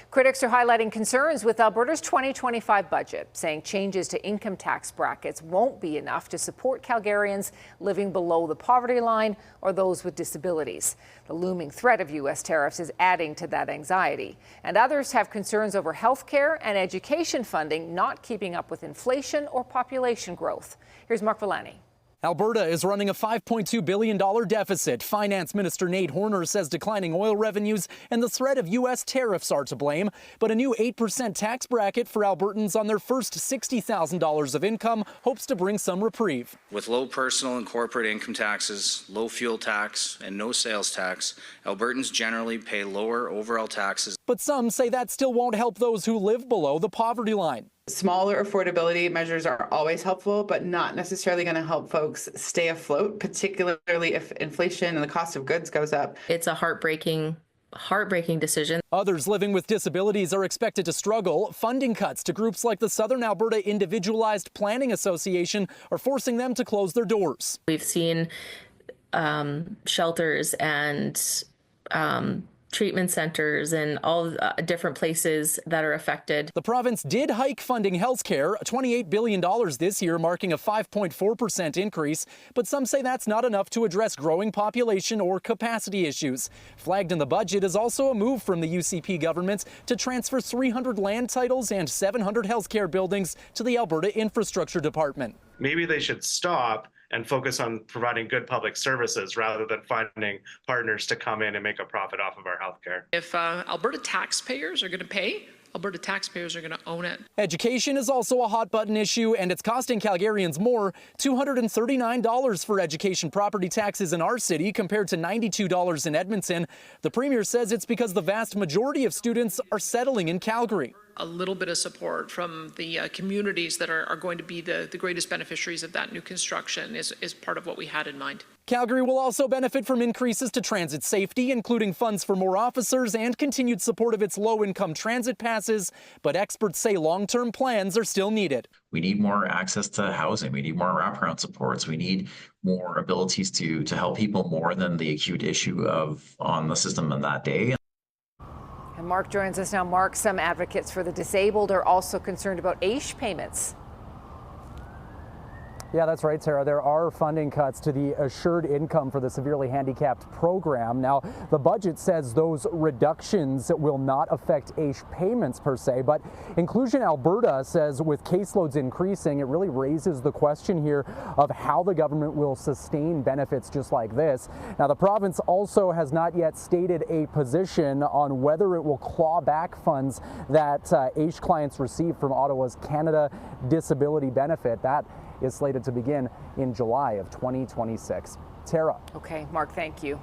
Critics are highlighting concerns with Alberta's 2025 budget, saying changes to income tax brackets won't be enough to support Calgarians living below the poverty line or those with disabilities. The looming threat of U.S. tariffs is adding to that anxiety. And others have concerns over health care and education funding not keeping up with inflation or population growth. Here's Mark Villani. Alberta is running a $5.2 billion deficit. Finance Minister Nate Horner says declining oil revenues and the threat of U.S. tariffs are to blame. But a new 8% tax bracket for Albertans on their first $60,000 of income hopes to bring some reprieve. With low personal and corporate income taxes, low fuel tax, and no sales tax, Albertans generally pay lower overall taxes. But some say that still won't help those who live below the poverty line. Smaller affordability measures are always helpful, but not necessarily going to help folks stay afloat, particularly if inflation and the cost of goods goes up. It's a heartbreaking decision. Others living with disabilities are expected to struggle. Funding cuts to groups like the Southern Alberta Individualized Planning Association are forcing them to close their doors. We've seen shelters and treatment centers and all different places that are affected. The province did hike funding healthcare, $28 billion this year, marking a 5.4% increase. But some say that's not enough to address growing population or capacity issues. Flagged in the budget is also a move from the UCP government to transfer 300 land titles and 700 healthcare buildings to the Alberta Infrastructure Department. Maybe they should stop and focus on providing good public services rather than finding partners to come in and make a profit off of our healthcare. If Alberta taxpayers are going to pay, Alberta taxpayers are going to own it. Education is also a hot button issue, and it's costing Calgarians more. $239 for education property taxes in our city compared to $92 in Edmonton. The Premier says it's because the vast majority of students are settling in Calgary. A little bit of support from the communities that are going to be the greatest beneficiaries of that new construction is part of what we had in mind. Calgary will also benefit from increases to transit safety, including funds for more officers and continued support of its low-income transit passes. But experts say long-term plans are still needed. We need more access to housing. We need more wraparound supports. We need more abilities to help people more than the acute issue on the system on that day. And Mark joins us now. Mark, some advocates for the disabled are also concerned about AISH payments. Yeah, that's right, Sarah. There are funding cuts to the assured income for the severely handicapped program. Now, the budget says those reductions will not affect AISH payments per se, but Inclusion Alberta says with caseloads increasing, it really raises the question here of how the government will sustain benefits just like this. Now, the province also has not yet stated a position on whether it will claw back funds that AISH clients receive from Ottawa's Canada Disability Benefit. That is slated to begin in July of 2026. Tara. Okay, Mark, thank you.